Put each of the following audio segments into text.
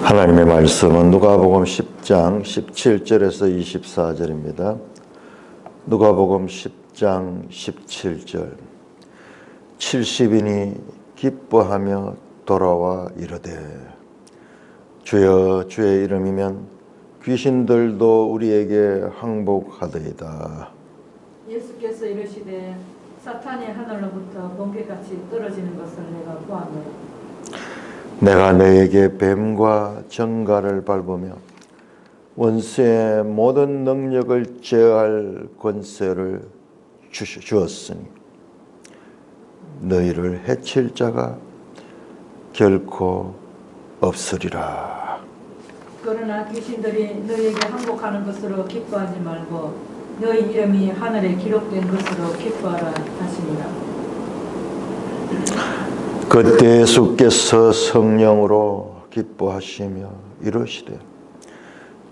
하나님의 말씀은 누가복음 10장 17절에서 24절입니다. 누가복음 10장 17절. 70인이 기뻐하며 돌아와 이르되 주여 주의 이름이면 귀신들도 우리에게 항복하더이다. 예수께서 이르시되 사탄이 하늘로부터 번개같이 떨어지는 것을 내가 보았노라. 내가 너에게 뱀과 정갈을 밟으며 원수의 모든 능력을 제어할 권세를 주었으니 너희를 해칠 자가 결코 없으리라. 그러나 귀신들이 너희에게 항복하는 것으로 기뻐하지 말고 너희 이름이 하늘에 기록된 것으로 기뻐하라 하시니라. 그때 예수께서 성령으로 기뻐하시며 이르시되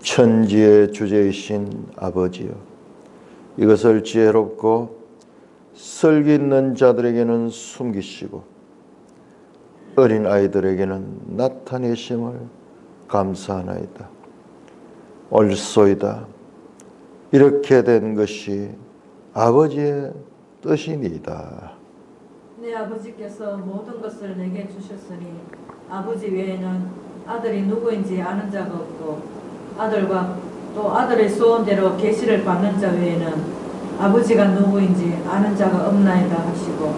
천지의 주제이신 아버지여, 이것을 지혜롭고 설기 있는 자들에게는 숨기시고 어린 아이들에게는 나타내심을 감사하나이다. 옳소이다. 이렇게 된 것이 아버지의 뜻이니이다. 내 아버지께서 모든 것을 내게 주셨으니 아버지 외에는 아들이 누구인지 아는 자가 없고 아들과 또 아들의 소원대로 계시를 받는 자 외에는 아버지가 누구인지 아는 자가 없나이다 하시고,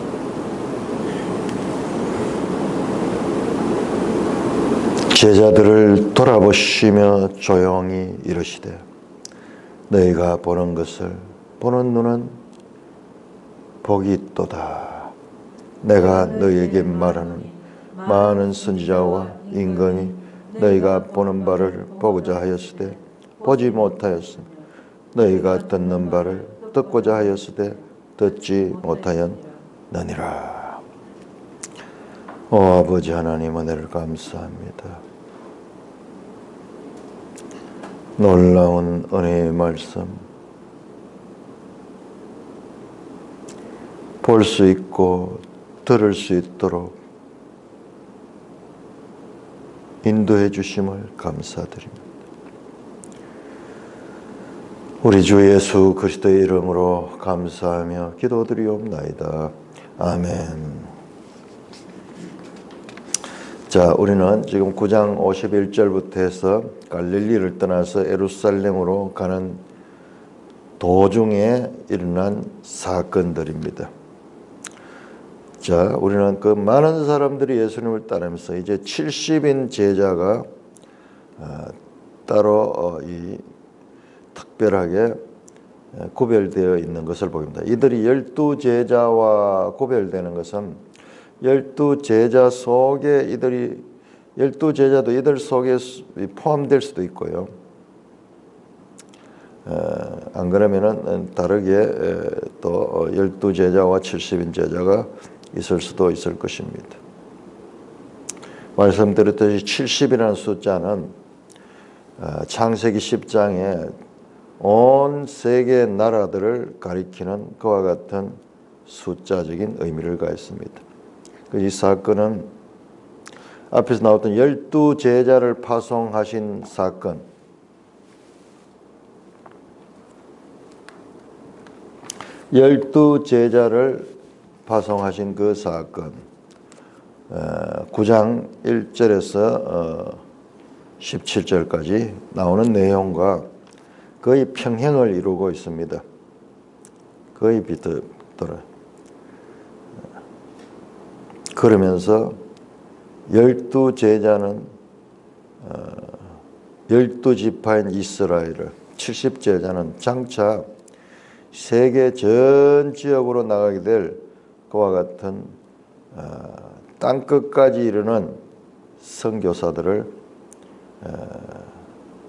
제자들을 돌아보시며 조용히 이르시되 너희가 보는 것을 보는 눈은 복이 있도다. 내가 너희에게 말하는 많은 선지자와 임금이 너희가 보는 바를 보고자 하였으되 보지 못하였으며 너희가 듣는 바를 듣고자 하였으되 듣지 못하였느니라. 오 아버지 하나님, 은혜를 감사합니다. 놀라운 은혜의 말씀 볼 수 있고 들을 수 있도록 인도해 주심을 감사드립니다. 우리 주 예수 그리스도의 이름으로 감사하며 기도드리옵나이다. 아멘. 자, 우리는 지금 9장 51절부터 해서 갈릴리를 떠나서 예루살렘으로 가는 도중에 일어난 사건들입니다. 자, 우리는 그 많은 사람들이 예수님을 따르면서 이제 70인 제자가 따로 특별하게 구별되어 있는 것을 보입니다. 이들이 12제자와 구별되는 것은 12제자 속에 이들이 12제자도 이들 속에 포함될 수도 있고요. 안 그러면은 다르게 또 12제자와 70인 제자가 있을 수도 있을 것입니다. 말씀드렸듯이 70이라는 숫자는 창세기 10장에 온 세계 나라들을 가리키는 그와 같은 숫자적인 의미를 가했습니다. 이 사건은 앞에서 나왔던 12제자를 파송하신 사건, 12제자를 파송하신 그 사건, 9장 1절에서 17절까지 나오는 내용과 거의 평행을 이루고 있습니다. 거의 비슷하더라. 그러면서 12제자는 12지파인 이스라엘을, 70제자는 장차 세계 전 지역으로 나가게 될 그와 같은 땅끝까지 이르는 선교사들을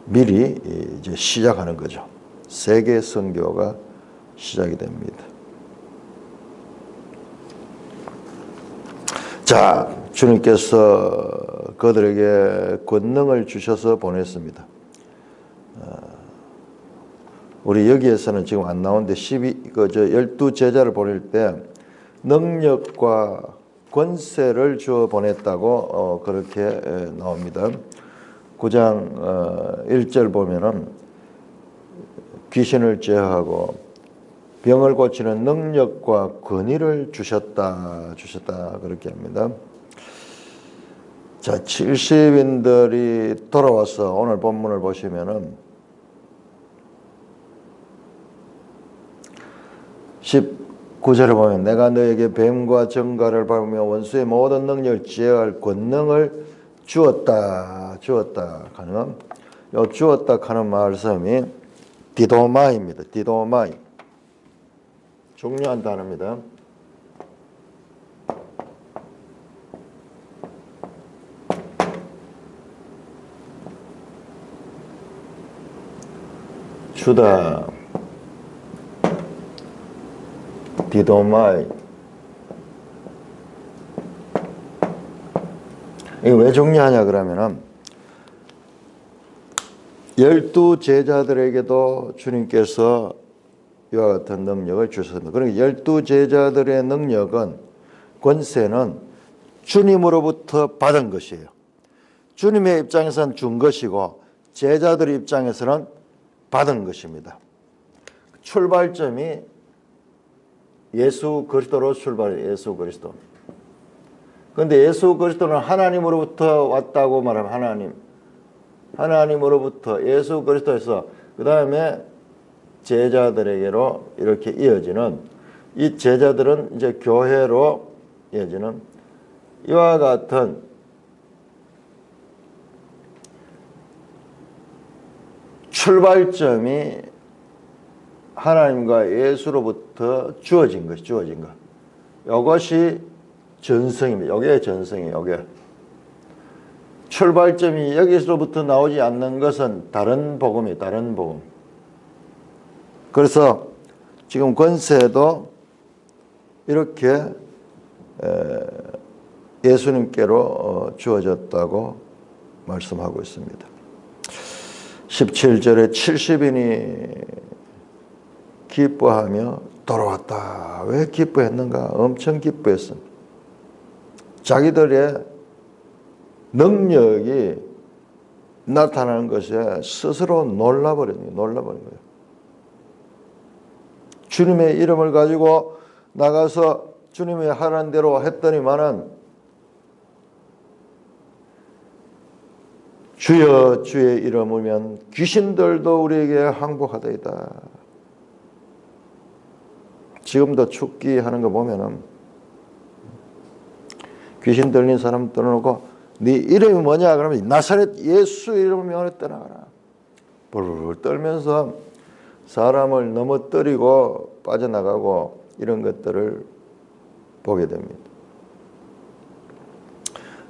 미리 이제 시작하는 거죠. 세계 선교가 시작이 됩니다. 자, 주님께서 그들에게 권능을 주셔서 보냈습니다. 우리 여기에서는 지금 안 나오는데 12제자를 보낼 때 능력과 권세를 주어 보냈다고 그렇게 나옵니다. 9장 1절 보면은 귀신을 제어하고 병을 고치는 능력과 권위를 주셨다 그렇게 합니다. 자, 70인들이 돌아와서 오늘 본문을 보시면은 19절을 보면 내가 너에게 뱀과 정갈을 밟으며 원수의 모든 능력을 제어할 권능을 주었다 하는 요 주었다 하는 말씀이 디도마입니다. 디도마이. 중요한 단어입니다. 주다. 디도마이. 이게 왜 중요하냐 그러면은 12 제자들에게도 주님께서 이와 같은 능력을 주셨습니다. 그러니까 12 제자들의 능력은 권세는 주님으로부터 받은 것이에요. 주님의 입장에서는 준 것이고 제자들의 입장에서는 받은 것입니다. 출발점이 예수 그리스도로 출발해요. 예수 그리스도. 그런데 예수 그리스도는 하나님으로부터 왔다고 말하면 하나님으로부터 예수 그리스도에서 그 다음에 제자들에게로 이렇게 이어지는 이 제자들은 이제 교회로 이어지는 이와 같은 출발점이 하나님과 예수로부터 주어진 것. 이것이 전성입니다. 이게 전성이에요. 이게 출발점이 여기서부터 나오지 않는 것은 다른 복음이에요. 다른 복음. 그래서 지금 권세도 이렇게 예수님께로 주어졌다고 말씀하고 있습니다. 17절에 70인이 기뻐하며 돌아왔다. 왜 기뻐했는가? 엄청 기뻐했습니다. 자기들의 능력이 나타나는 것에 스스로 놀라버린 거예요. 주님의 이름을 가지고 나가서 주님이 하라는 대로 했더니만은 주여 주의 이름이면 귀신들도 우리에게 항복하다이다. 지금도 축기하는 거 보면은 귀신 들린 사람 떠나놓고 네 이름이 뭐냐 그러면 나사렛 예수 이름으로 떠나가라. 부르르 떨면서 사람을 넘어뜨리고 빠져나가고 이런 것들을 보게 됩니다.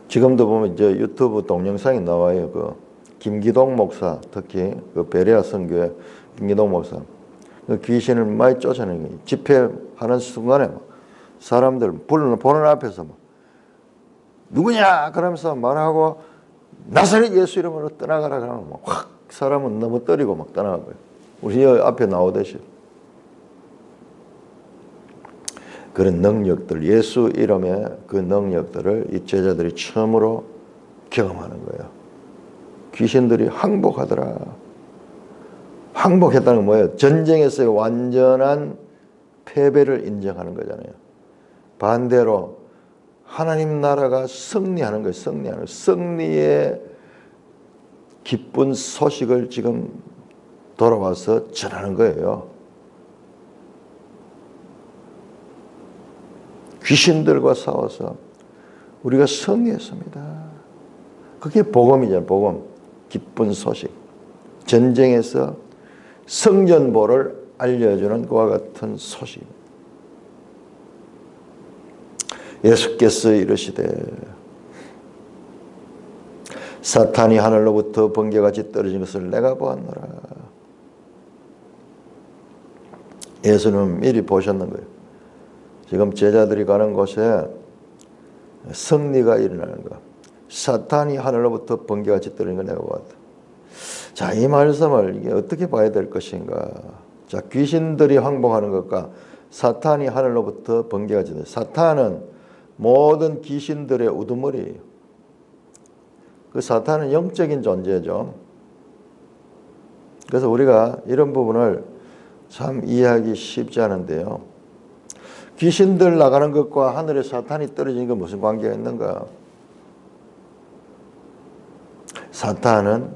지금도 보면 이제 유튜브 동영상이 나와요. 그 김기동 목사, 특히 그 베레아 선교회 김기동 목사, 그 귀신을 많이 쫓아내는 거예요. 집회하는 순간에 사람들 보는 앞에서 누구냐 그러면서 말하고 나사렛 예수 이름으로 떠나가라 그러면 확 사람은 넘어뜨리고 막 떠나간 거예요. 우리 앞에 나오듯이. 그런 능력들, 예수 이름의 그 능력들을 이 제자들이 처음으로 경험하는 거예요. 귀신들이 항복하더라. 항복했다는 건 뭐예요? 전쟁에서의 완전한 패배를 인정하는 거잖아요. 반대로 하나님 나라가 승리하는 거예요. 승리하는 거예요. 승리의 기쁜 소식을 지금 돌아와서 전하는 거예요. 귀신들과 싸워서 우리가 승리했습니다. 그게 복음이잖아요. 복음. 기쁜 소식. 전쟁에서 성전보를 알려주는 그와 같은 소식. 예수께서 이르시되 사탄이 하늘로부터 번개같이 떨어진 것을 내가 보았노라. 예수는 미리 보셨는 거예요. 지금 제자들이 가는 곳에 승리가 일어나는 거. 사탄이 하늘로부터 번개같이 떨어진 걸 내가 보았다. 자, 이 말씀을 이게 어떻게 봐야 될 것인가? 자, 귀신들이 항복하는 것과 사탄이 하늘로부터 번개같이 떨어진 것. 사탄은 모든 귀신들의 우두머리예요. 그 사탄은 영적인 존재죠. 그래서 우리가 이런 부분을 참 이해하기 쉽지 않은데요. 귀신들 나가는 것과 하늘에 사탄이 떨어지는 건 무슨 관계가 있는가? 사탄은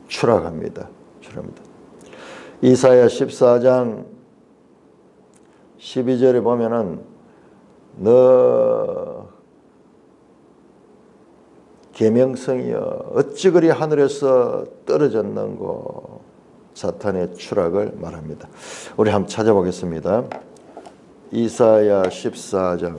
추락합니다. 추락합니다. 이사야 14장 12절에 보면은 너 계명성이여 어찌 그리 하늘에서 떨어졌는고 사탄의 추락을 말합니다. 우리 한번 찾아보겠습니다. 이사야 14장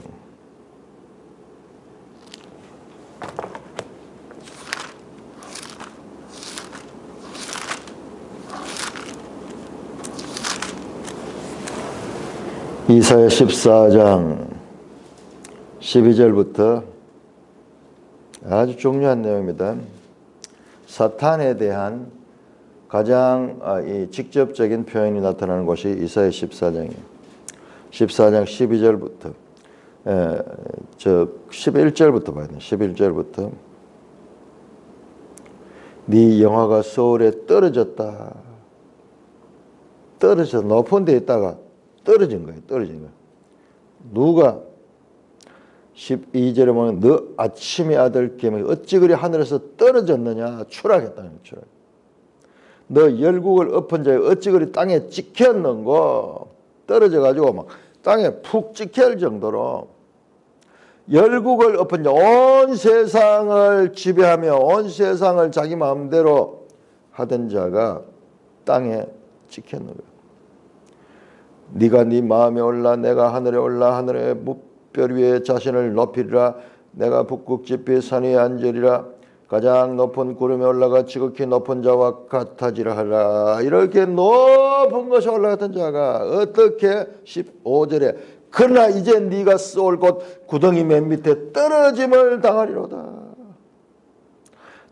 이사야 14장 12절부터 아주 중요한 내용입니다. 사탄에 대한 가장 직접적인 표현이 나타나는 곳이 이사야 14장이에요. 14장 12절부터 11절부터 봐야 돼요. 11절부터 네 영화가 소울에 떨어졌다. 떨어져 높은 데 있다가 떨어진 거예요. 떨어진 거예요. 누가 12절에 보면 너 아침의 아들 계명이 어찌 그리 하늘에서 떨어졌느냐. 추락했다는 추락. 너 열국을 엎은 자에 어찌 그리 땅에 찍혔는고. 떨어져 가지고 막 땅에 푹 찍힐 정도로 열국을 엎은 자, 온 세상을 지배하며 온 세상을 자기 마음대로 하던 자가 땅에 찍혔는 거예요. 네가 네 마음에 올라 내가 하늘에 올라 하늘의 뭇별 위에 자신을 높이리라. 내가 북극 지폐 산 위에 앉으리라. 가장 높은 구름에 올라가 지극히 높은 자와 같아지라 하라. 이렇게 높은 곳에 올라갔던 자가 어떻게 15절에 그러나 이제 네가 쏠 곳 구덩이 맨 밑에 떨어짐을 당하리로다.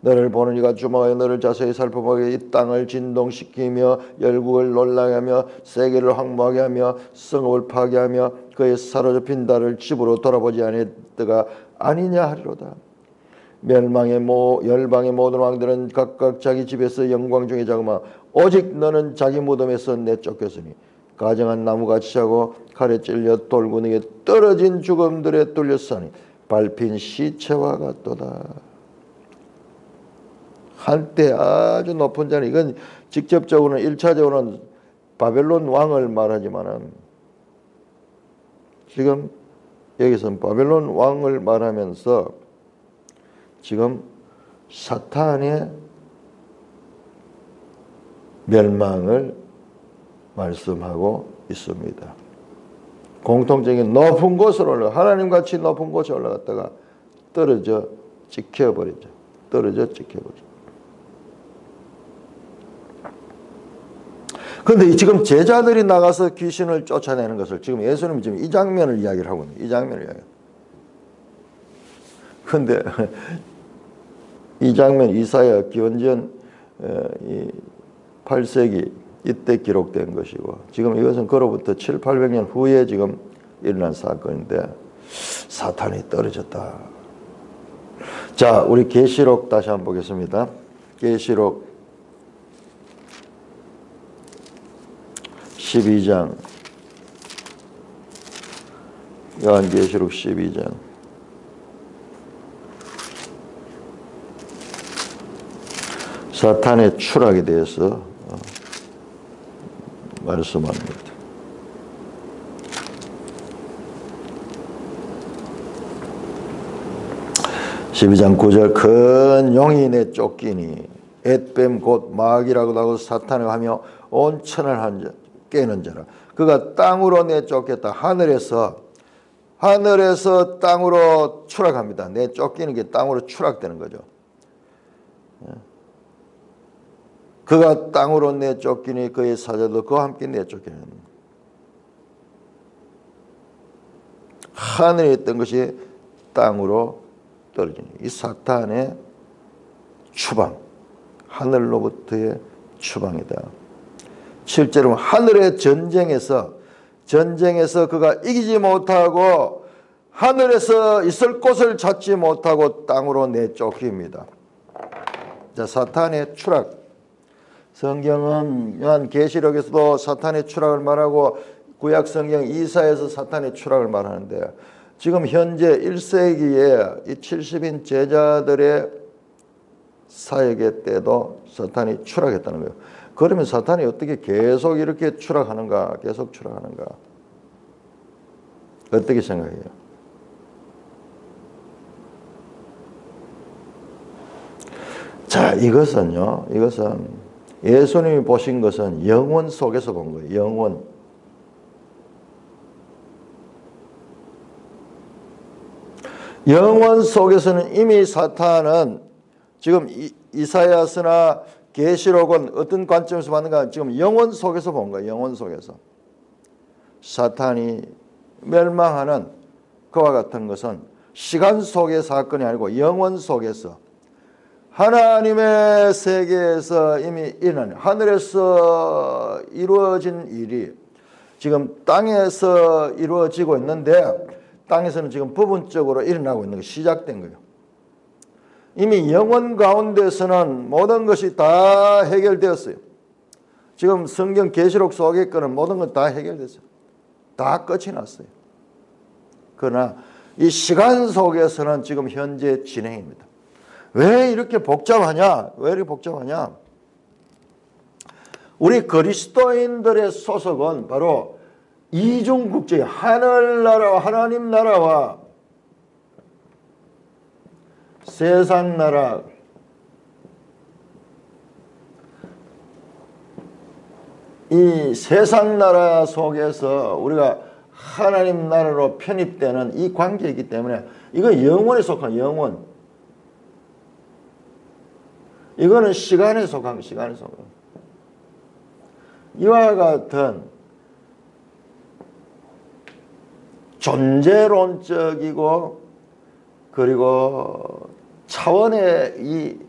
너를 보는 이가 주목하여 너를 자세히 살펴보게 이 땅을 진동시키며 열국을 놀라게 하며 세계를 황무하게 하며 성읍을 파괴하며 그의 사로잡힌 달을 집으로 돌아보지 아니했다가 아니냐 하리로다. 열방의 모든 왕들은 각각 자기 집에서 영광 중에 자그마 오직 너는 자기 무덤에서 내쫓겼으니 가정한 나무같이 자고 칼에 찔려 돌구니에 떨어진 죽음들에 뚫렸으니 밟힌 시체와 같도다. 한때 아주 높은 자는 이건 직접적으로는 1차적으로는 바벨론 왕을 말하지만은 지금 여기서는 바벨론 왕을 말하면서 지금 사탄의 멸망을 말씀하고 있습니다. 공통적인 높은 곳으로 올라가 하나님같이 높은 곳에 올라갔다가 떨어져 찍혀버리죠. 떨어져 찍혀버리죠. 그런데 지금 제자들이 나가서 귀신을 쫓아내는 것을 지금 예수님이 지금 이 장면을 이야기를 하고 있는 이 장면을 이야기해요. 그런데 이 장면 이사야 기원전 8세기 이때 기록된 것이고 지금 이것은 그로부터 7, 800년 후에 지금 일어난 사건인데 사탄이 떨어졌다. 자, 우리 계시록 다시 한번 보겠습니다. 계시록 12장 요한계시록 12장 사탄의 추락에 대해서 말씀합니다. 12장 9절 큰 용이 내쫓기니 앳뱀 곧 마귀라고도 하고 사탄을 하며 온 천을 깨는 자라. 그가 땅으로 내쫓겠다. 하늘에서 땅으로 추락합니다. 내쫓기는 게 땅으로 추락되는 거죠. 그가 땅으로 내쫓기니 그의 사자도 그와 함께 내쫓기는. 하늘에 있던 것이 땅으로 떨어지니 이 사탄의 추방, 하늘로부터의 추방이다. 실제로 하늘의 전쟁에서 그가 이기지 못하고 하늘에서 있을 곳을 찾지 못하고 땅으로 내쫓깁니다. 자, 사탄의 추락. 성경은 요한계시록에서도 사탄의 추락을 말하고 구약 성경 이사야에서 사탄의 추락을 말하는데, 지금 현재 1세기에 이 70인 제자들의 사역의 때도 사탄이 추락했다는 거예요. 그러면 사탄이 어떻게 계속 이렇게 추락하는가? 계속 추락하는가? 어떻게 생각해요? 자, 이것은 예수님이 보신 것은 영혼 속에서 본 거예요. 영혼. 영혼 속에서는 이미 사탄은 지금 이사야서나 계시록은 어떤 관점에서 봤는가? 지금 영혼 속에서 본 거예요. 영혼 속에서. 사탄이 멸망하는 그와 같은 것은 시간 속의 사건이 아니고 영혼 속에서 하나님의 세계에서 이미 일어나는, 하늘에서 이루어진 일이 지금 땅에서 이루어지고 있는데, 땅에서는 지금 부분적으로 일어나고 있는 게 시작된 거예요. 이미 영혼 가운데서는 모든 것이 다 해결되었어요. 지금 성경 계시록 속에 거는 모든 것 다 해결됐어요. 다 끝이 났어요. 그러나 이 시간 속에서는 지금 현재 진행입니다. 왜 이렇게 복잡하냐? 왜 이렇게 복잡하냐? 우리 그리스도인들의 소속은 바로 이중국제, 하늘나라와 하나님 나라와 세상 나라, 이 세상 나라 속에서 우리가 하나님 나라로 편입되는 이 관계이기 때문에, 이건 영혼에 속한 영혼. 이거는 시간에 속한 거, 시간에 속한 거. 이와 같은 존재론적이고 그리고 차원의 이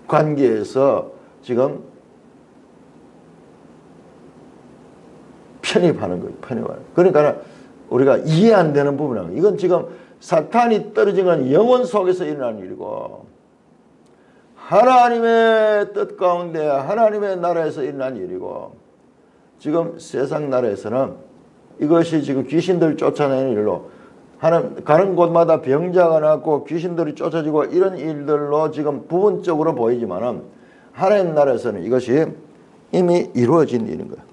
관계에서 지금 편입하는 거예요. 편입하는. 그러니까 우리가 이해 안 되는 부분은, 이건 지금 사탄이 떨어진 건 영혼 속에서 일어나는 일이고, 하나님의 뜻 가운데 하나님의 나라에서 일어난 일이고, 지금 세상 나라에서는 이것이 지금 귀신들 쫓아내는 일로, 가는 곳마다 병자가 났고 귀신들이 쫓아지고 이런 일들로 지금 부분적으로 보이지만은, 하나님 나라에서는 이것이 이미 이루어진 일인 거예요.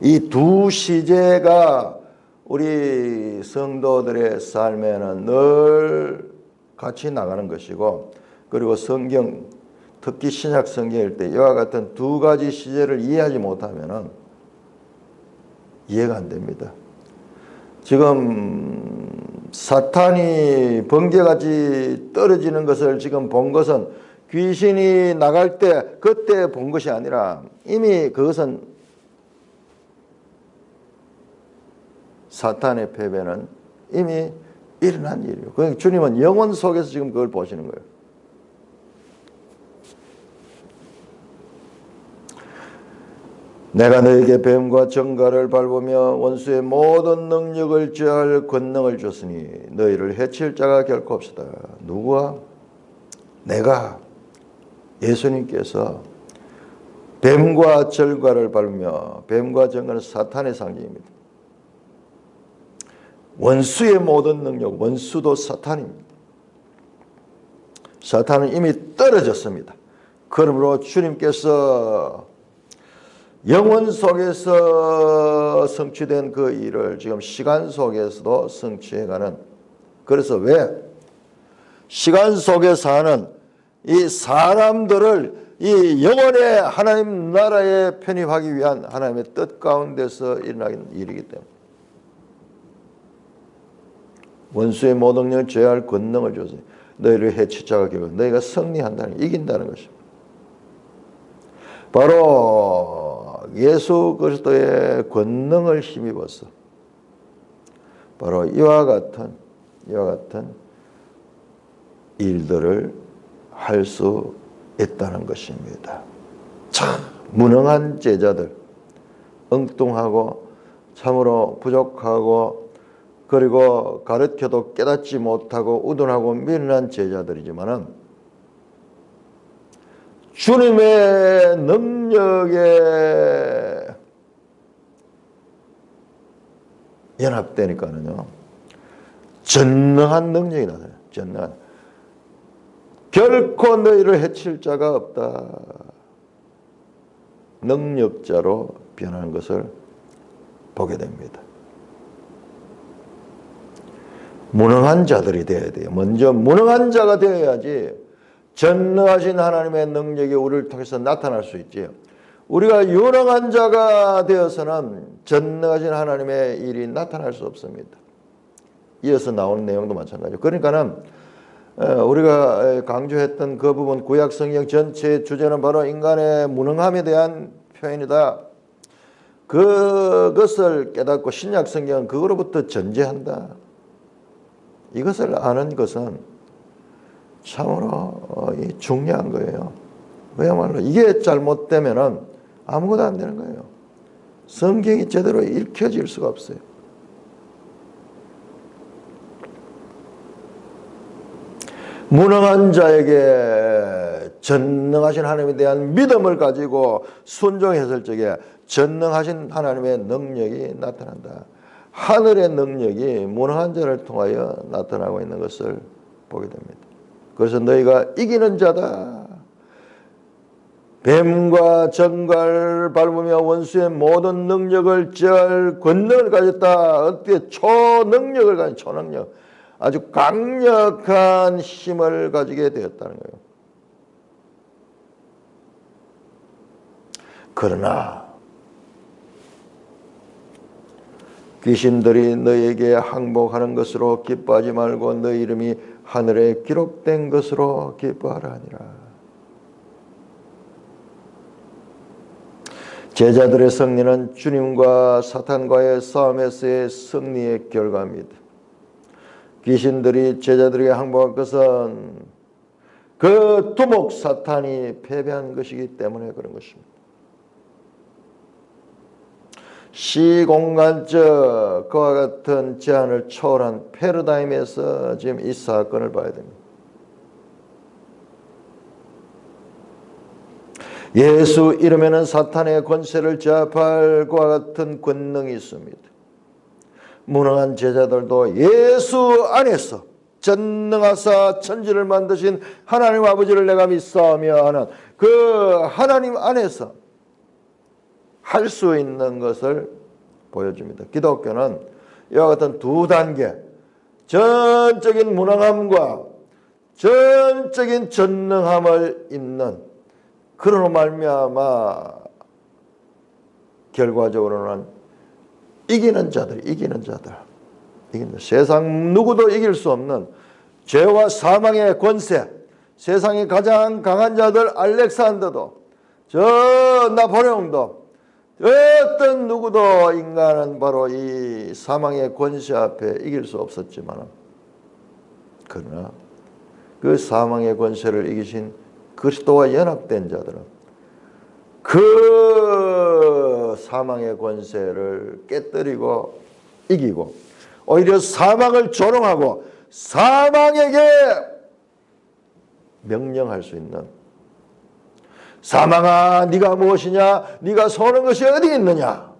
이 두 시제가 우리 성도들의 삶에는 늘 같이 나가는 것이고, 그리고 성경, 특히 신약 성경일 때 이와 같은 두 가지 시제를 이해하지 못하면은 이해가 안 됩니다. 지금 사탄이 번개같이 떨어지는 것을 지금 본 것은 귀신이 나갈 때 그때 본 것이 아니라, 이미 그것은 사탄의 패배는 이미 일어난 일이에요. 그러니까 주님은 영혼 속에서 지금 그걸 보시는 거예요. 내가 너에게 뱀과 정갈을 밟으며 원수의 모든 능력을 제할 권능을 줬으니 너희를 해칠 자가 결코 없으다. 누구와? 내가, 예수님께서 뱀과 절과를 밟으며, 뱀과 정갈은 사탄의 상징입니다. 원수의 모든 능력, 원수도 사탄입니다. 사탄은 이미 떨어졌습니다. 그러므로 주님께서 영혼 속에서 성취된 그 일을 지금 시간 속에서도 성취해가는, 그래서 왜 시간 속에 사는 이 사람들을 이 영혼의 하나님 나라에 편입하기 위한 하나님의 뜻 가운데서 일어나는 일이기 때문에, 원수의 모든 능력을 제할 권능을 줘서 너희를 해칠 자가 결코, 너희가 승리한다는, 이긴다는 것입니다. 바로 예수 그리스도의 권능을 힘입어서 바로 이와 같은 일들을 할 수 있다는 것입니다. 참 무능한 제자들, 엉뚱하고 참으로 부족하고 그리고 가르쳐도 깨닫지 못하고 우둔하고 미련한 제자들이지만은 주님의 능력에 연합되니까는요, 전능한 능력이 나타나요. 전능한. 결코 너희를 해칠 자가 없다. 능력자로 변하는 것을 보게 됩니다. 무능한 자들이 되어야 돼요. 먼저 무능한 자가 되어야지 전능하신 하나님의 능력이 우리를 통해서 나타날 수 있지요. 우리가 유능한 자가 되어서는 전능하신 하나님의 일이 나타날 수 없습니다. 이어서 나오는 내용도 마찬가지죠. 그러니까는 우리가 강조했던 그 부분, 구약 성경 전체의 주제는 바로 인간의 무능함에 대한 표현이다. 그것을 깨닫고 신약 성경은 그거로부터 전제한다. 이것을 아는 것은 참으로 중요한 거예요. 그야말로 이게 잘못되면은 아무것도 안 되는 거예요. 성경이 제대로 읽혀질 수가 없어요. 무능한 자에게 전능하신 하나님에 대한 믿음을 가지고 순종했을 적에 전능하신 하나님의 능력이 나타난다. 하늘의 능력이 무능한 자를 통하여 나타나고 있는 것을 보게 됩니다. 그래서 너희가 이기는 자다. 뱀과 정갈을 밟으며 원수의 모든 능력을 제할 권능을 가졌다. 어떻게 초능력을 가진 초능력. 아주 강력한 힘을 가지게 되었다는 거예요. 그러나 귀신들이 너희에게 항복하는 것으로 기뻐하지 말고 너희 이름이 하늘에 기록된 것으로 기뻐하라 하니라. 제자들의 승리는 주님과 사탄과의 싸움에서의 승리의 결과입니다. 귀신들이 제자들에게 항복할 것은 그 두목 사탄이 패배한 것이기 때문에 그런 것입니다. 시공간적 그와 같은 제한을 초월한 패러다임에서 지금 이 사건을 봐야 됩니다. 예수 이름에는 사탄의 권세를 제압할 그와 같은 권능이 있습니다. 무능한 제자들도 예수 안에서 전능하사 천지를 만드신 하나님 아버지를 내가 믿사오며 하는 그 하나님 안에서 할 수 있는 것을 보여줍니다. 기독교는 이와 같은 두 단계, 전적인 무능함과 전적인 전능함을 잇는 그러로 말미암아 결과적으로는 이기는 자들. 세상 누구도 이길 수 없는 죄와 사망의 권세, 세상의 가장 강한 자들 알렉산더도, 저 나폴레옹도, 어떤 누구도 인간은 바로 이 사망의 권세 앞에 이길 수 없었지만, 그러나 그 사망의 권세를 이기신 그리스도와 연합된 자들은 그 사망의 권세를 깨뜨리고 이기고 오히려 사망을 조롱하고 사망에게 명령할 수 있는, 사망아 네가 무엇이냐, 네가 소는 것이 어디 있느냐,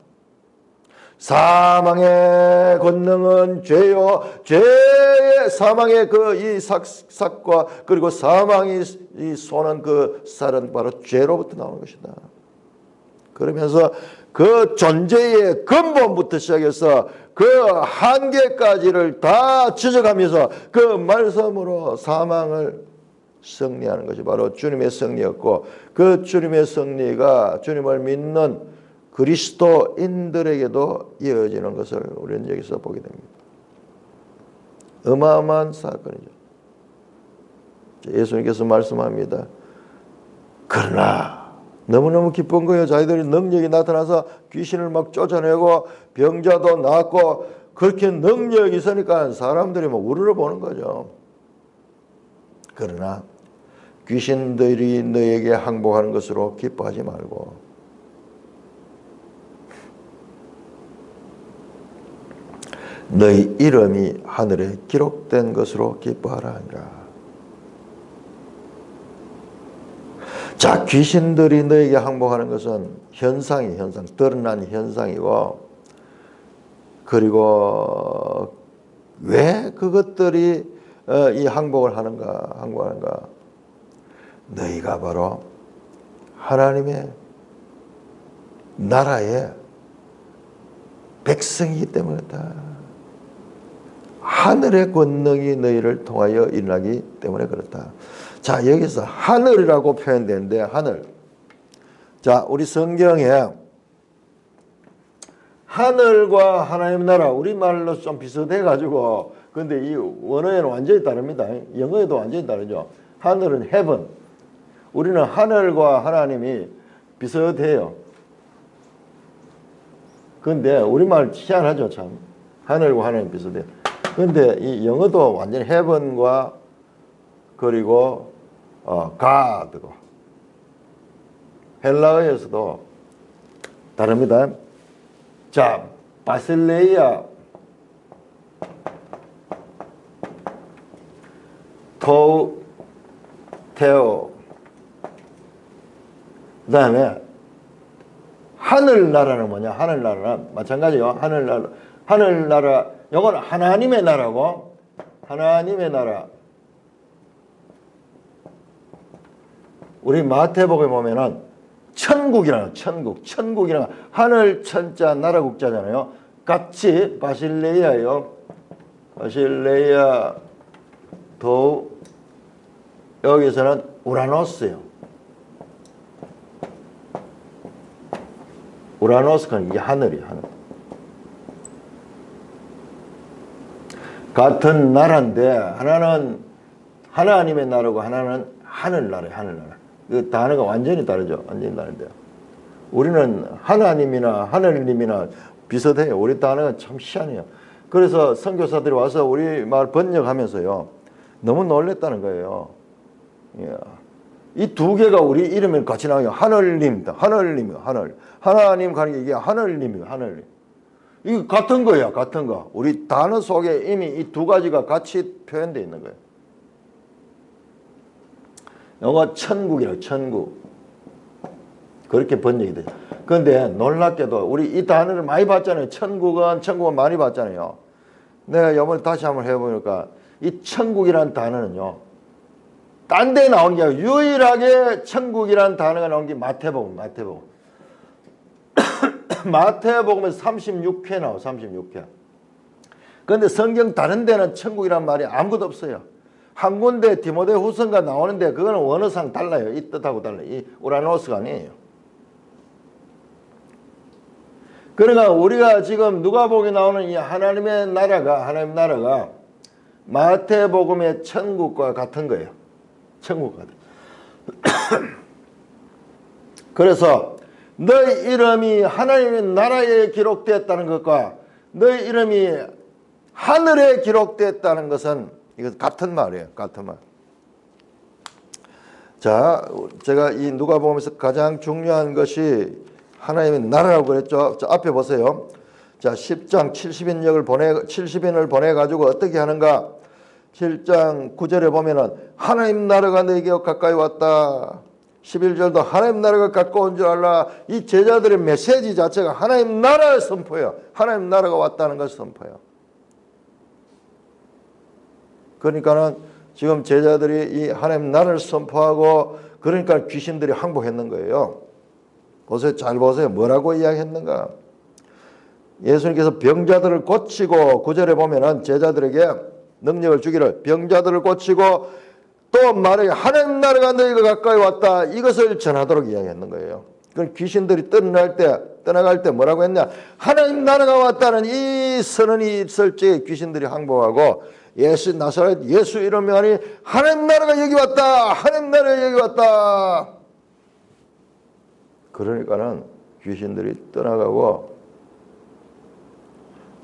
사망의 권능은 죄요, 죄의 사망의 그 이 삭과 그리고 사망이 이 쏘는 그 쌀은 바로 죄로부터 나오는 것이다. 그러면서 그 존재의 근본부터 시작해서 그 한계까지를 다 지적하면서 그 말씀으로 사망을 승리하는 것이 바로 주님의 승리였고, 그 주님의 승리가 주님을 믿는 그리스도인들에게도 이어지는 것을 우리는 여기서 보게 됩니다. 어마어마한 사건이죠. 예수님께서 말씀합니다. 그러나 너무너무 기쁜 거예요. 자기들이 능력이 나타나서 귀신을 막 쫓아내고 병자도 낫고 그렇게 능력이 있으니까 사람들이 막 우르르 보는 거죠. 그러나 귀신들이 너에게 항복하는 것으로 기뻐하지 말고 너희 이름이 하늘에 기록된 것으로 기뻐하라 하니라. 자, 귀신들이 너에게 항복하는 것은 현상이 현상, 드러난 현상이고, 그리고 왜 그것들이 이 항복을 하는가? 너희가 바로 하나님의 나라의 백성이기 때문이다. 하늘의 권능이 너희를 통하여 일어나기 때문에 그렇다. 자, 여기서 하늘이라고 표현되는데, 하늘. 자, 우리 성경에 하늘과 하나님 나라, 우리말로 좀 비슷해가지고, 근데 이 원어에는 완전히 다릅니다. 영어에도 완전히 다르죠. 하늘은 heaven. 우리는 하늘과 하나님이 비슷해요. 근데 우리말 희한하죠, 참. 하늘과 하나님 비슷해요. 근데 이 영어도 완전히 heaven과 그리고 God고, 헬라어에서도 다릅니다. 자, 바실레이아, 테오, 그 다음에 하늘나라는 뭐냐? 하늘나라는 마찬가지요. 하늘나라, 이건 하나님의 나라고, 하나님의 나라. 우리 마태복음에 보면은 천국이라는, 천국이라는 하늘 천자 나라 국자잖아요. 같이 바실레이아요. 바실레이아 도, 여기서는 우라노스예요. 우라노스가 이게 하늘이에요, 하늘. 같은 나라인데 하나는 하나님의 나라고 하나는 하늘나라예요, 하늘나라. 그 단어가 완전히 다르죠. 완전히 다른데요. 우리는 하나님이나 하늘님이나 비슷해요. 우리 단어가 참 희한해요. 그래서 선교사들이 와서 우리 말 번역하면서요, 너무 놀랬다는 거예요. 이 두 개가 우리 이름에 같이 나와요. 하늘님이다. 하늘님이요. 하늘. 하나님 가는 게 이게 하늘님이요. 하늘님. 이거 같은 거야. 같은 거. 우리 단어 속에 이미 이 두 가지가 같이 표현되어 있는 거예요. 영어 천국이라고, 천국. 그렇게 번역이 돼요. 그런데 놀랍게도 우리 이 단어를 많이 봤잖아요. 천국은 많이 봤잖아요. 내가 이번에 다시 한번 해보니까 이 천국이라는 단어는요, 딴 데 나온 게 아니고 유일하게 천국이라는 단어가 나온 게 마태복음. 마태복음에서 36회 나와요. 36회. 그런데 성경 다른 데는 천국이라는 말이 아무것도 없어요. 한 군데 디모데후서가 나오는데 그거는 원어상 달라요. 이 뜻하고 달라요. 이 우라노스가 아니에요. 그러니까 우리가 지금 누가복음에 나오는 이 하나님 나라가 마태복음의 천국과 같은 거예요. 천국과 같은. 그래서 너희 이름이 하나님의 나라에 기록되었다는 것과 너희 이름이 하늘에 기록되었다는 것은 이거 같은 말이에요. 같은 말. 자, 제가 이 누가복음에서 가장 중요한 것이 하나님의 나라라고 그랬죠. 자, 앞에 보세요. 자, 10장 70인을 보내가지고 어떻게 하는가? 7장 9절에 보면은 하나님 나라가 너에게 가까이 왔다. 11절도 하나님 나라가 가까운 줄 알라. 이 제자들의 메시지 자체가 하나님 나라의 선포예요. 하나님 나라가 왔다는 것을 선포해요. 그러니까는 지금 제자들이 이 하나님 나라를 선포하고, 그러니까 귀신들이 항복했는 거예요. 보세요. 잘 보세요. 뭐라고 이야기했는가? 예수님께서 병자들을 고치고, 9절에 보면은 제자들에게 능력을 주기를, 병자들을 고치고 또 말해 하나님 나라가 너희가 가까이 왔다, 이것을 전하도록 이야기했는 거예요. 그럼 귀신들이 떠나갈 때 뭐라고 했냐? 하나님 나라가 왔다는 이 선언이 있을 때 귀신들이 항복하고, 나사렛 예수 이름이 아니 하나님 나라가 여기 왔다, 하나님 나라가 여기 왔다. 그러니까는 귀신들이 떠나가고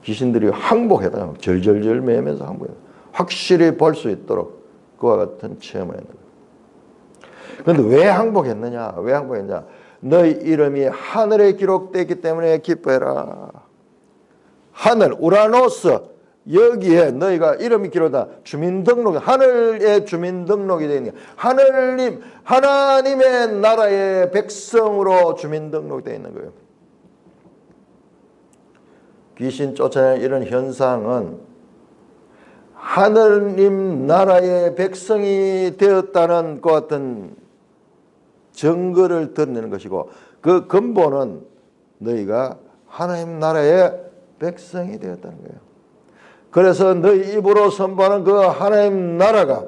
귀신들이 항복했다. 절절절 매면서 항복했다. 확실히 볼 수 있도록 그와 같은 체험을 했는 거예요. 그런데 왜 항복했느냐? 왜 항복했냐? 너희 이름이 하늘에 기록되기 때문에 기뻐해라. 하늘, 우라노스, 여기에 너희가 이름이 기록다. 주민등록, 하늘의 주민등록이 되어 있는 거예요. 하나님의 나라의 백성으로 주민등록되어 있는 거예요. 귀신 쫓아내는 이런 현상은 하느님 나라의 백성이 되었다는 것 같은 증거를 드러내는 것이고, 그 근본은 너희가 하나님 나라의 백성이 되었다는 거예요. 그래서 너희 입으로 선포하는 그 하나님 나라가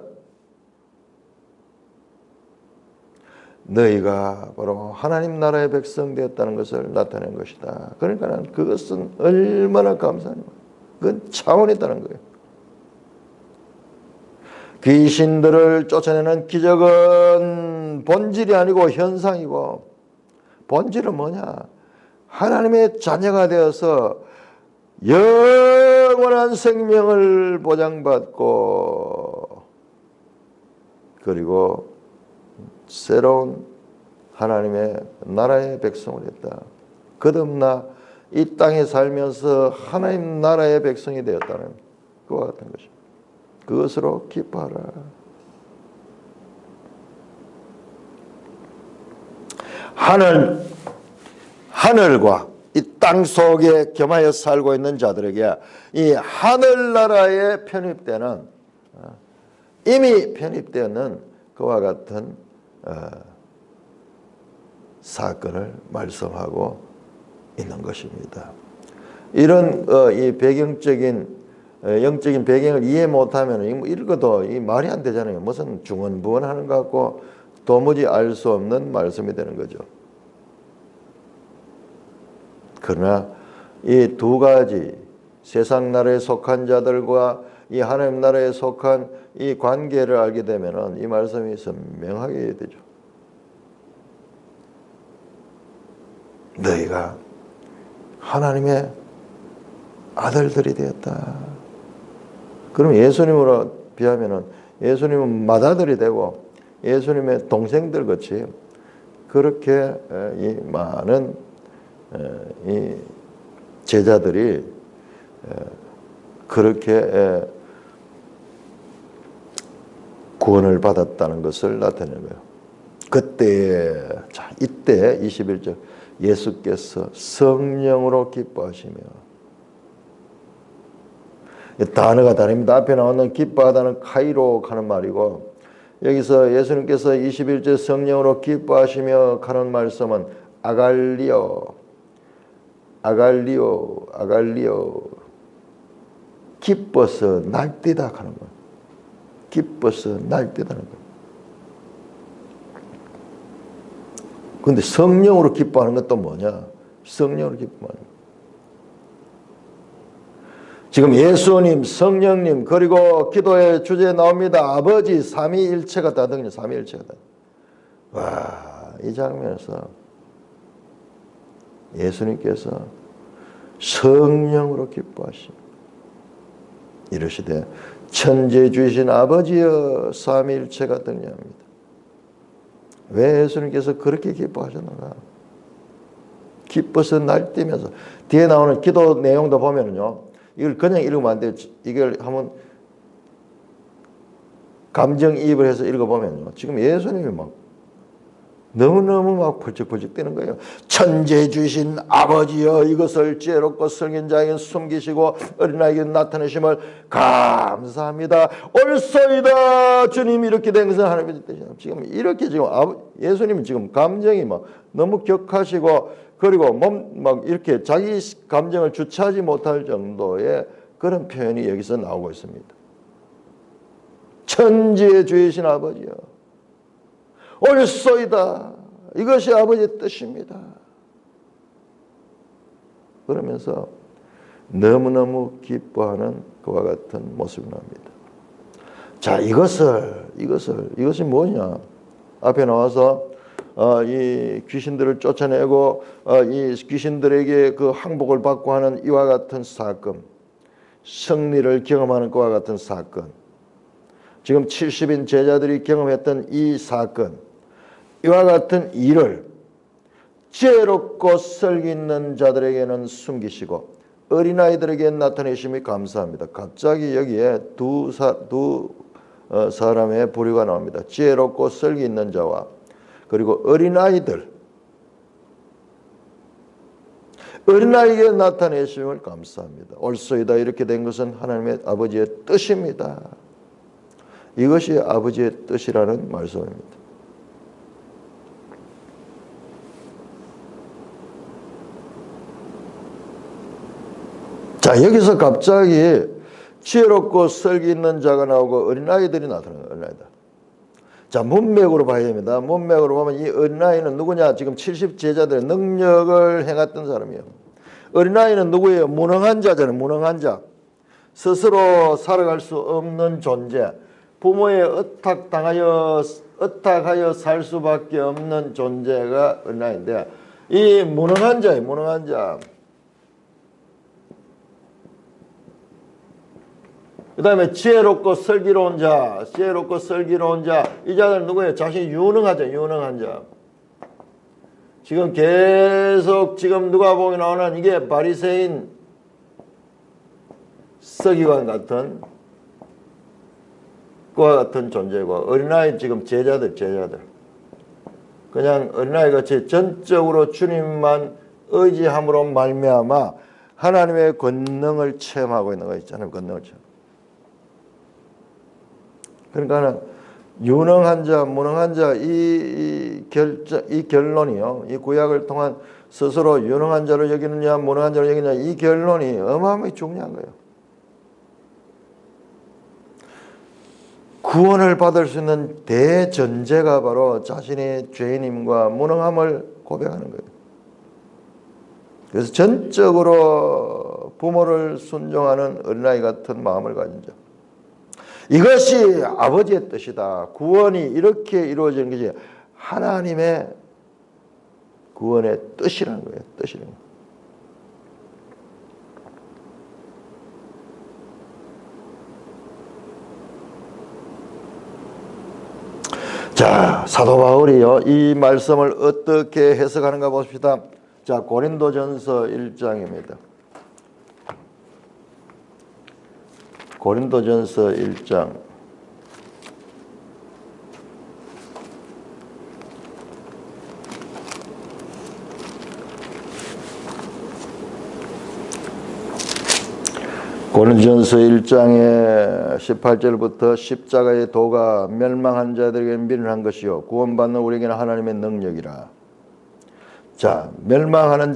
너희가 바로 하나님 나라의 백성 되었다는 것을 나타낸 것이다. 그러니까 그것은 얼마나 감사한 거예요. 그건 차원이 있다는 거예요. 귀신들을 쫓아내는 기적은 본질이 아니고 현상이고, 본질은 뭐냐? 하나님의 자녀가 되어서 영원한 생명을 보장받고, 그리고 새로운 하나님의 나라의 백성이 됐다. 거듭나 이 땅에 살면서 하나님 나라의 백성이 되었다는 그와 같은 것입니다. 그것으로 기뻐하라. 하늘과 이 땅 속에 겸하여 살고 있는 자들에게 이 하늘나라에 편입되는, 이미 편입되는 그와 같은 사건을 말씀하고 있는 것입니다. 이런 이 배경적인 영적인 배경을 이해 못하면 읽어도 이 말이 안 되잖아요. 무슨 중언부언하는 것 같고 도무지 알 수 없는 말씀이 되는 거죠. 그러나 이 두 가지 세상 나라에 속한 자들과 이 하나님 나라에 속한 이 관계를 알게 되면 이 말씀이 선명하게 되죠. 너희가 하나님의 아들들이 되었다. 그럼 예수님으로 비하면 예수님은 맏아들이 되고 예수님의 동생들 같이 그렇게 이 많은 이 제자들이 그렇게 구원을 받았다는 것을 나타내는 거예요. 그때, 자, 이때 21절 예수께서 성령으로 기뻐하시며, 단어가 다릅니다. 앞에 나오는 기뻐하다는 카이로 하는 말이고, 여기서 예수님께서 21절 성령으로 기뻐하시며 하는 말씀은 아갈리오, 기뻐서 날뛰다 하는 거예요. 기뻐서 날뛰다는 거예요. 그런데 성령으로 기뻐하는 건 또 뭐냐? 성령으로 기뻐하는 거예요. 지금 예수님, 성령님, 그리고 기도의 주제에 나옵니다. 아버지, 삼위일체가 다등요. 삼위일체가 다. 와, 이 장면에서 예수님께서 성령으로 기뻐하시고 이러시되 천재 주이신 아버지여 삼위일체가 등려합니다. 왜 예수님께서 그렇게 기뻐하셨는가? 기뻐서 날뛰면서 뒤에 나오는 기도 내용도 보면요, 이걸 그냥 읽으면 안 돼요. 이걸 한번 감정이입을 해서 읽어보면요, 지금 예수님이 막 너무너무 막 펄쩍펄쩍 뛰는 거예요. 천재 주신 아버지여 이것을 지혜롭고 슬긴 자에게 숨기시고 어린아이에게 나타내심을 감사합니다. 옳소이다. 주님이 이렇게 된 것은 하나님의 뜻이다. 지금 이렇게 지금 예수님은 지금 감정이 막 너무 격하시고, 그리고 막 이렇게 자기 감정을 주체하지 못할 정도의 그런 표현이 여기서 나오고 있습니다. 천지의 주이신 아버지여 옳소이다. 이것이 아버지의 뜻입니다. 그러면서 너무너무 기뻐하는 그와 같은 모습이 나옵니다. 자, 이것이 뭐냐? 앞에 나와서 이 귀신들을 쫓아내고 이 귀신들에게 그 항복을 받고 하는 이와 같은 사건, 승리를 경험하는 그와 같은 사건, 지금 70인 제자들이 경험했던 이 사건, 이와 같은 일을 지혜롭고 설기 있는 자들에게는 숨기시고 어린아이들에게 나타내심이 감사합니다. 갑자기 여기에 두 사람의 부류가 나옵니다. 지혜롭고 설기 있는 자와 그리고 어린아이들. 어린아이에게 나타내심을 감사합니다. 옳소이다. 이렇게 된 것은 하나님의 아버지의 뜻입니다. 이것이 아버지의 뜻이라는 말씀입니다. 자, 여기서 갑자기 지혜롭고 설기 있는 자가 나오고 어린아이들이 나타나는 어린아이다. 자, 문맥으로 봐야 됩니다. 문맥으로 보면 이 어린아이는 누구냐? 지금 70제자들의 능력을 행했던 사람이에요. 어린아이는 누구예요? 무능한 자잖아요. 무능한 자. 스스로 살아갈 수 없는 존재. 부모의 의탁하여 살 수밖에 없는 존재가 어린아이인데 이 무능한 자예요. 무능한 자. 그 다음에 지혜롭고 슬기로운 자, 지혜롭고 슬기로운 자, 이 자들은 누구예요? 자신이 유능하죠, 유능한 자. 지금 계속 지금 누가복음에 나오는 이게 바리새인 서기관 같은 그와 같은 존재고 어린아이 지금 제자들 그냥 어린아이 같이 전적으로 주님만 의지함으로 말미암아 하나님의 권능을 체험하고 있는 거 있잖아요. 권능을 체험. 그러니까 유능한 자, 무능한 자 이 결론이요. 이 구약을 통한 스스로 유능한 자로 여기느냐 무능한 자로 여기느냐 이 결론이 어마어마하게 중요한 거예요. 구원을 받을 수 있는 대전제가 바로 자신의 죄인임과 무능함을 고백하는 거예요. 그래서 전적으로 부모를 순종하는 어린아이 같은 마음을 가진 자. 이것이 아버지의 뜻이다. 구원이 이렇게 이루어지는 것이 하나님의 구원의 뜻이라는 거예요. 뜻이라는 거예요. 자, 사도 바울이요. 이 말씀을 어떻게 해석하는가 봅시다. 자, 고린도전서 1장입니다. 고린도전서 1장. 고린도전서 1장의 18절부터 십자가의 도가 멸망한 자들에게 미련한 것이요 구원받는 우리에게는 하나님의 능력이라. 자, 멸망한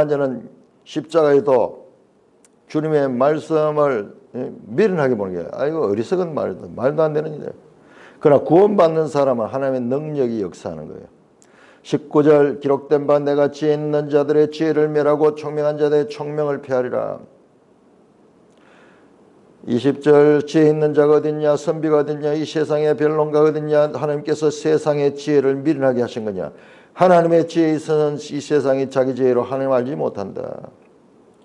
자는 십자가의 도 주님의 말씀을 미련하게 보는 게 아이고 어리석은 말도 안 되는 일이에요. 그러나 구원받는 사람은 하나님의 능력이 역사하는 거예요. 19절 기록된 바 내가 지혜 있는 자들의 지혜를 멸하고 총명한 자들의 총명을 폐하리라. 20절 지혜 있는 자가 어딨냐 선비가 어딨냐 이 세상의 변론가가 어딨냐 하나님께서 세상의 지혜를 미련하게 하신 거냐. 하나님의 지혜에 있어서는 이 세상이 자기 지혜로 하나님 알지 못한다.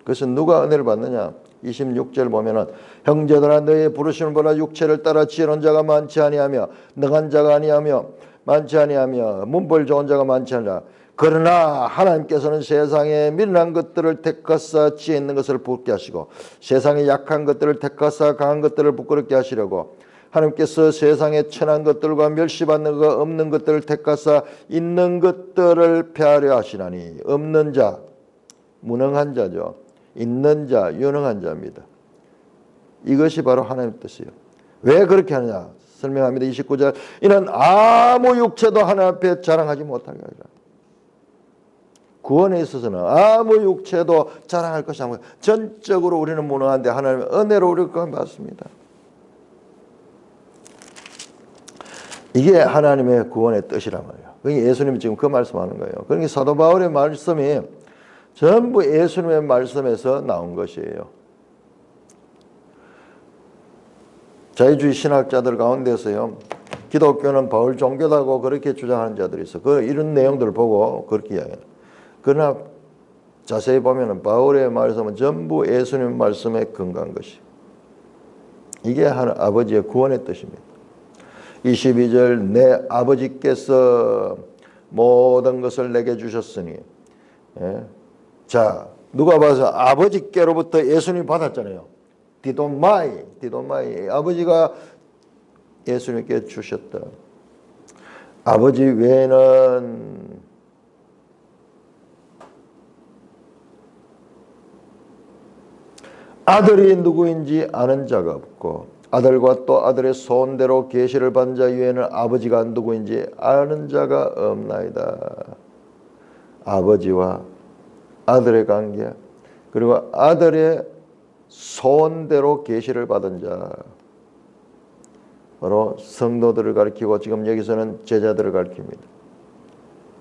그것은 누가 은혜를 받느냐. 26절 보면은 형제들아 너희의 부르심을 보라 육체를 따라 지혜로운 자가 많지 아니하며 능한 자가 아니하며 많지 아니하며 문벌 좋은 자가 많지 않으라. 그러나 하나님께서는 세상에 미련한 것들을 택하사 지혜 있는 것을 부끄럽게 하시고 세상에 약한 것들을 택하사 강한 것들을 부끄럽게 하시려고 하나님께서 세상에 천한 것들과 멸시받는 것 없는 것들을 택하사 있는 것들을 폐하려 하시나니. 없는 자 무능한 자죠. 있는 자 유능한 자입니다. 이것이 바로 하나님의 뜻이에요. 왜 그렇게 하느냐 설명합니다. 29절 이는 아무 육체도 하나님 앞에 자랑하지 못하게 하리라. 구원에 있어서는 아무 육체도 자랑할 것이 아니고 전적으로 우리는 무능한데 하나님의 은혜로 우리를 구원받습니다. 이게 하나님의 구원의 뜻이란 말이에요. 그러니까 예수님이 지금 그 말씀하는 거예요. 그러니까 사도 바울의 말씀이 전부 예수님의 말씀에서 나온 것이에요. 자유주의 신학자들 가운데서요. 기독교는 바울 종교다고 그렇게 주장하는 자들이 있어. 이런 내용들을 보고 그렇게 이야기해요. 그러나 자세히 보면 바울의 말씀은 전부 예수님의 말씀에 근거한 것이. 이게 아버지의 구원의 뜻입니다. 22절 내 아버지께서 모든 것을 내게 주셨으니. 자, 누가 봐서 아버지께로부터 예수님이 받았잖아요. 디도마이. 아버지가 예수님께 주셨다. 아버지 외에는 아들이 누구인지 아는 자가 없고 아들과 또 아들의 소원대로 계시를 받은 자 외에는 아버지가 누구인지 아는 자가 없나이다. 아버지와 아들의 관계, 그리고 아들의 소원대로 계시를 받은 자, 바로 성도들을 가리키고 지금 여기서는 제자들을 가리킵니다.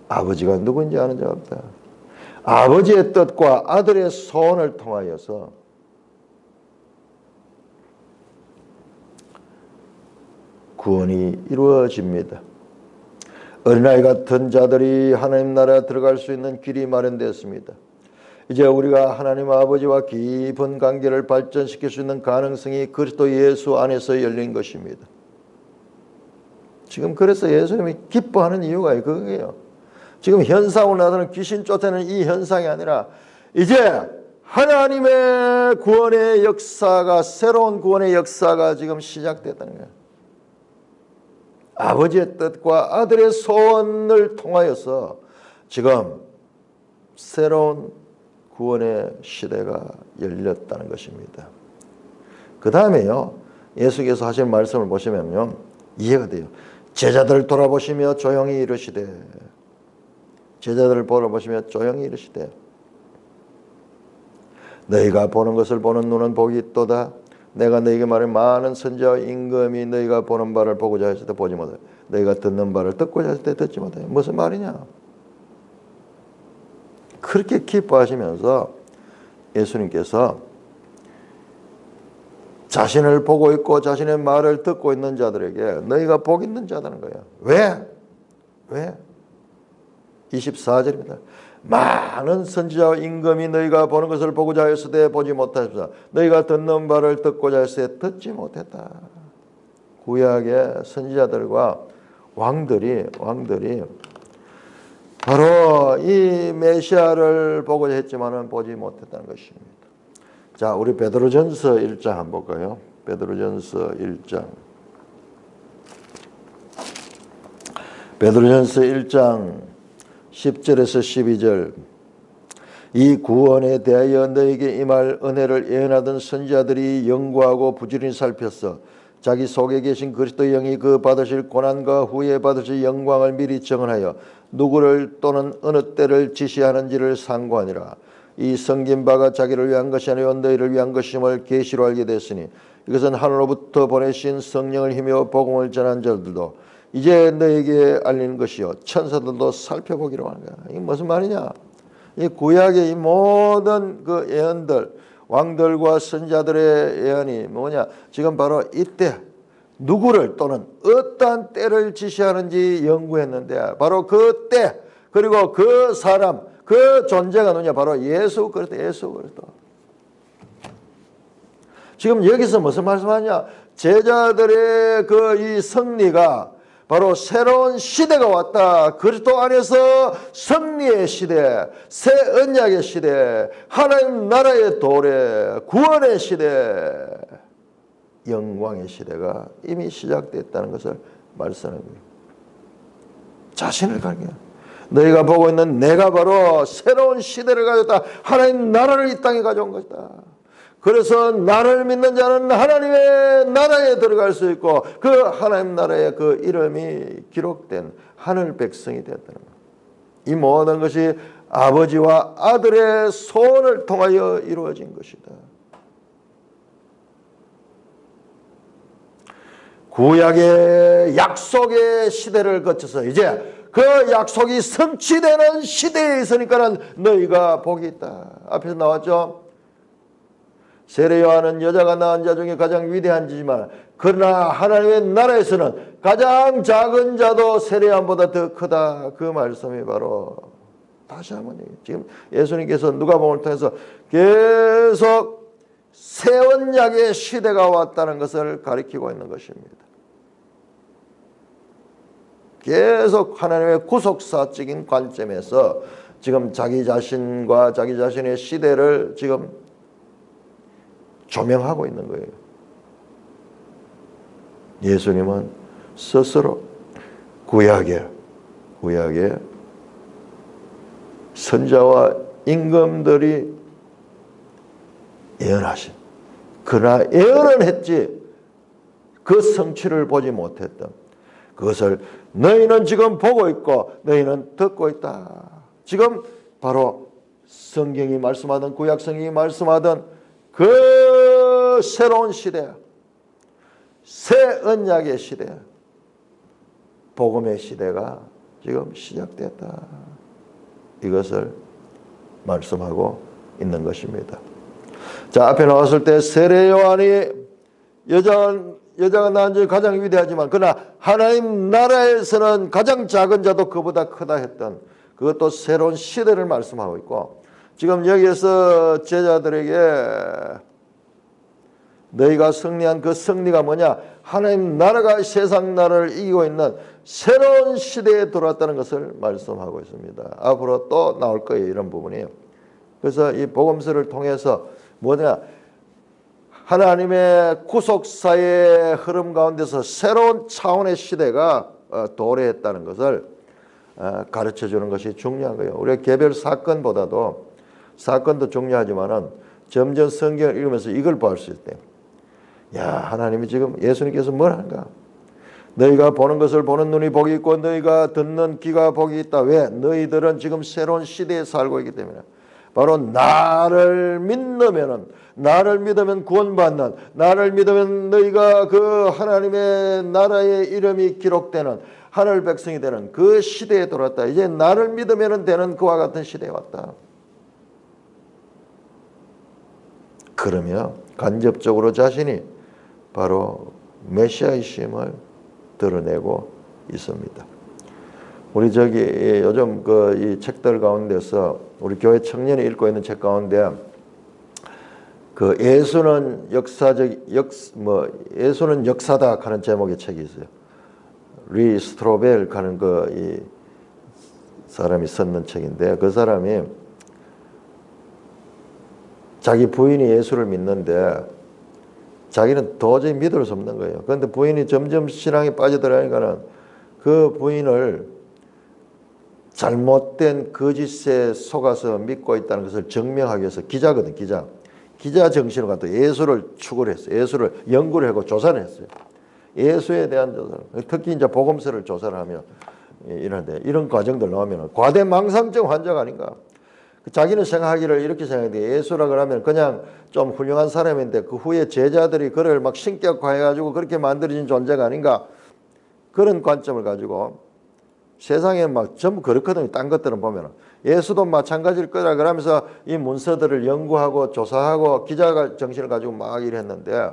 아버지가 누구인지 아는 자가 없다. 아버지의 뜻과 아들의 소원을 통하여서 구원이 이루어집니다. 어린아이 같은 자들이 하나님 나라에 들어갈 수 있는 길이 마련되었습니다. 이제 우리가 하나님 아버지와 깊은 관계를 발전시킬 수 있는 가능성이 그리스도 예수 안에서 열린 것입니다. 지금 그래서 예수님이 기뻐하는 이유가 그거예요. 지금 현상으로 나타나는 귀신 쫓아내는 이 현상이 아니라 이제 하나님의 구원의 역사가, 새로운 구원의 역사가 지금 시작됐다는 거예요. 아버지의 뜻과 아들의 소원을 통하여서 지금 새로운 구원의 시대가 열렸다는 것입니다. 그 다음에요, 예수께서 하신 말씀을 보시면요, 이해가 돼요. 제자들을 돌아보시며 조용히 이르시되, 제자들을 돌아보시며 조용히 이르시되, 너희가 보는 것을 보는 눈은 복이 있도다. 내가 너희에게 말해 많은 선지자와 임금이 너희가 보는 바를 보고자 했을 때 보지 못해, 너희가 듣는 바를 듣고자 했을 때 듣지 못해. 무슨 말이냐? 그렇게 기뻐하시면서 예수님께서 자신을 보고 있고 자신의 말을 듣고 있는 자들에게 너희가 복 있는 자다는 거예요. 왜? 24절입니다. 많은 선지자와 임금이 너희가 보는 것을 보고자 했을 때 보지 못하였다. 너희가 듣는 바를 듣고자 했을 때 듣지 못했다. 구약의 선지자들과 왕들이 바로 이 메시아를 보고자 했지만은 보지 못했다는 것입니다. 자, 우리 베드로전서 1장 한번 볼까요? 베드로전서 1장. 베드로전서 1장 10절에서 12절. 이 구원에 대하여 너에게 임할 은혜를 예언하던 선지자들이 연구하고 부지런히 살폈어. 자기 속에 계신 그리스도의 영이 그 받으실 고난과 후에 받으실 영광을 미리 정언하여 누구를 또는 어느 때를 지시하는지를 상고하니라. 이 성긴 바가 자기를 위한 것이 아니요 너희를 위한 것임을 계시로 알게 됐으니 이것은 하늘로부터 보내신 성령을 힘입어 복음을 전한 자들도 이제 너에게 알리는 것이요 천사들도 살펴보기로 하는 거야. 이게 무슨 말이냐? 이 구약의 이 모든 그 예언들, 왕들과 선자들의 예언이 뭐냐? 지금 바로 이때 누구를 또는 어떠한 때를 지시하는지 연구했는데 바로 그 때, 그리고 그 사람, 그 존재가 누구냐? 바로 예수 그리스도. 지금 여기서 무슨 말씀하냐? 제자들의 그 이 승리가 바로 새로운 시대가 왔다. 그리스도 안에서 승리의 시대, 새 언약의 시대, 하나님 나라의 도래, 구원의 시대, 영광의 시대가 이미 시작됐다는 것을 말씀합니다. 자신을 가르쳐. 너희가 보고 있는 내가 바로 새로운 시대를 가졌다. 하나님 나라를 이 땅에 가져온 것이다. 그래서 나를 믿는 자는 하나님의 나라에 들어갈 수 있고 그 하나님 나라의 그 이름이 기록된 하늘 백성이 되었다는 것. 이 모든 것이 아버지와 아들의 소원을 통하여 이루어진 것이다. 구약의 약속의 시대를 거쳐서 이제 그 약속이 성취되는 시대에 있으니까 너희가 복이 있다. 앞에서 나왔죠. 세례 요한은 여자가 낳은 자 중에 가장 위대한 자지만 그러나 하나님의 나라에서는 가장 작은 자도 세례 요한보다 더 크다. 그 말씀이 바로 다시 한번 얘기해요. 지금 예수님께서 누가복음을 통해서 계속 새 언약의 시대가 왔다는 것을 가리키고 있는 것입니다. 계속 하나님의 구속사적인 관점에서 지금 자기 자신과 자기 자신의 시대를 지금 조명하고 있는 거예요. 예수님은 스스로 구약에 선자와 임금들이 예언하신, 그러나 예언은 했지 그 성취를 보지 못했던 그것을 너희는 지금 보고 있고 너희는 듣고 있다. 지금 바로 성경이 말씀하던, 구약 성경이 말씀하던 그 새로운 시대, 새 언약의 시대, 복음의 시대가 지금 시작됐다. 이것을 말씀하고 있는 것입니다. 자, 앞에 나왔을 때 세례 요한이 여자가 낳은 지 가장 위대하지만 그러나 하나님 나라에서는 가장 작은 자도 그보다 크다 했던 그것도 새로운 시대를 말씀하고 있고, 지금 여기에서 제자들에게 너희가 승리한 그 승리가 뭐냐? 하나님 나라가 세상 나라를 이기고 있는 새로운 시대에 들어왔다는 것을 말씀하고 있습니다. 앞으로 또 나올 거예요, 이런 부분이에요. 그래서 이 복음서를 통해서 뭐냐? 하나님의 구속사의 흐름 가운데서 새로운 차원의 시대가 도래했다는 것을 가르쳐주는 것이 중요한 거예요. 우리가 개별 사건보다도, 사건도 중요하지만은 점점 성경을 읽으면서 이걸 볼 수 있대요. 야, 하나님이 지금, 예수님께서 뭘 하는가? 너희가 보는 것을 보는 눈이 복이 있고 너희가 듣는 귀가 복이 있다. 왜? 너희들은 지금 새로운 시대에 살고 있기 때문에. 바로 나를 믿으면 구원받는, 나를 믿으면 너희가 그 하나님의 나라의 이름이 기록되는 하늘 백성이 되는 그 시대에 돌아왔다. 이제 나를 믿으면 되는 그와 같은 시대에 왔다. 그러면 간접적으로 자신이 바로 메시아이심을 드러내고 있습니다. 우리 요즘 이 책들 가운데서 우리 교회 청년이 읽고 있는 책 가운데 그 예수는 예수는 역사다 하는 제목의 책이 있어요. 리 스트로벨 하는 이 사람이 썼는 책인데, 그 사람이 자기 부인이 예수를 믿는데 자기는 도저히 믿을 수 없는 거예요. 그런데 부인이 점점 신앙에 빠져들어가니까는 그 부인을 잘못된 거짓에 속아서 믿고 있다는 것을 증명하기 위해서 기자거든, 기자 정신을 갖고 예수를 추구를 했어요. 예수를 연구를 하고 조사를 했어요. 예수에 대한 조사를, 특히 이제 복음서를 조사를 하면 이런 과정들 나오면 과대망상증 환자가 아닌가. 자기는 생각하기를 이렇게 생각해. 예수라 그러면 그냥 좀 훌륭한 사람인데 그 후에 제자들이 그를 막 신격화해가지고 그렇게 만들어진 존재가 아닌가. 그런 관점을 가지고 세상에 막 전부 그렇거든요. 딴 것들은 보면 예수도 마찬가지일 거라 그러면서 이 문서들을 연구하고 조사하고 기자가 정신을 가지고 막 일했는데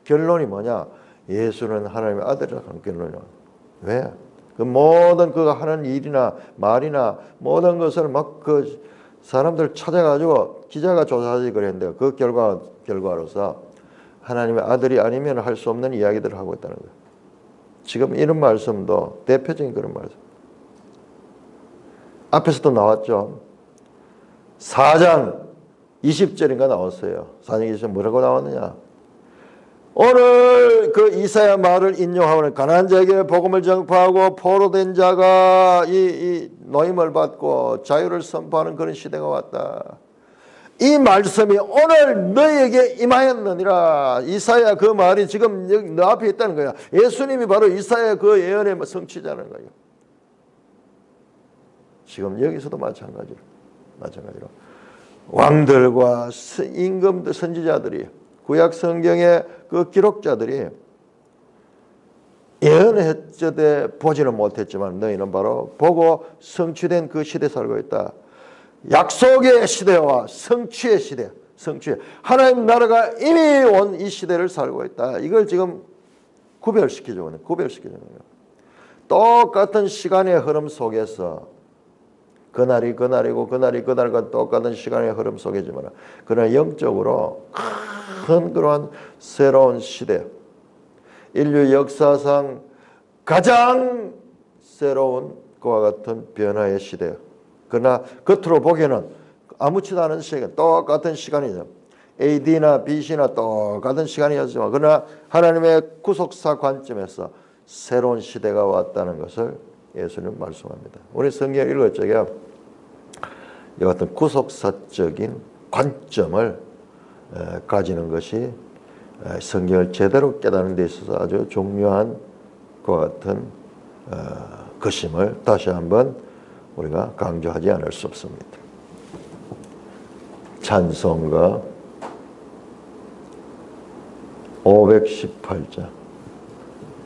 결론이 뭐냐? 예수는 하나님의 아들이라는 결론이야. 왜? 그 모든 그가 하는 일이나 말이나 모든 것을 막 사람들 찾아가지고 기자가 조사하지 그랬는데 그 결과로서 하나님의 아들이 아니면 할 수 없는 이야기들을 하고 있다는 거예요. 지금 이런 말씀도 대표적인 그런 말씀. 앞에서도 나왔죠. 4장 20절인가 나왔어요. 4장 20절 뭐라고 나왔느냐? 오늘 그 이사야 말을 인용하오니 가난한 자에게 복음을 전파하고 포로된 자가 이 노임을 받고 자유를 선포하는 그런 시대가 왔다. 이 말씀이 오늘 너에게 임하였느니라. 이사야 그 말이 지금 여기 너 앞에 있다는 거야. 예수님이 바로 이사야 그 예언의 성취자라는 거예요. 지금 여기서도 마찬가지로 왕들과 임금들, 선지자들이, 구약 성경의 그 기록자들이 예언했저대 보지는 못했지만 너희는 바로 보고 성취된 그 시대에 살고 있다. 약속의 시대와 성취의 시대, 하나님 나라가 이미 온 이 시대를 살고 있다. 이걸 지금 구별시켜주는 거예요. 똑같은 시간의 흐름 속에서 그날이 그날이고 그날이 그날과 똑같은 시간의 흐름 속이지만 그러나 영적으로 큰 그러한 새로운 시대, 인류 역사상 가장 새로운 그와 같은 변화의 시대, 그러나 겉으로 보기에는 아무렇지도 않은 시간, 똑같은 시간이죠. AD나 BC나 똑같은 시간이었지만 그러나 하나님의 구속사 관점에서 새로운 시대가 왔다는 것을 예수님은 말씀합니다. 우리 성경 읽을 적에 이 같은 구속사적인 관점을 가지는 것이 성경을 제대로 깨닫는 데 있어서 아주 중요한 것 같은 것임을 다시 한번 우리가 강조하지 않을 수 없습니다. 찬송가 518장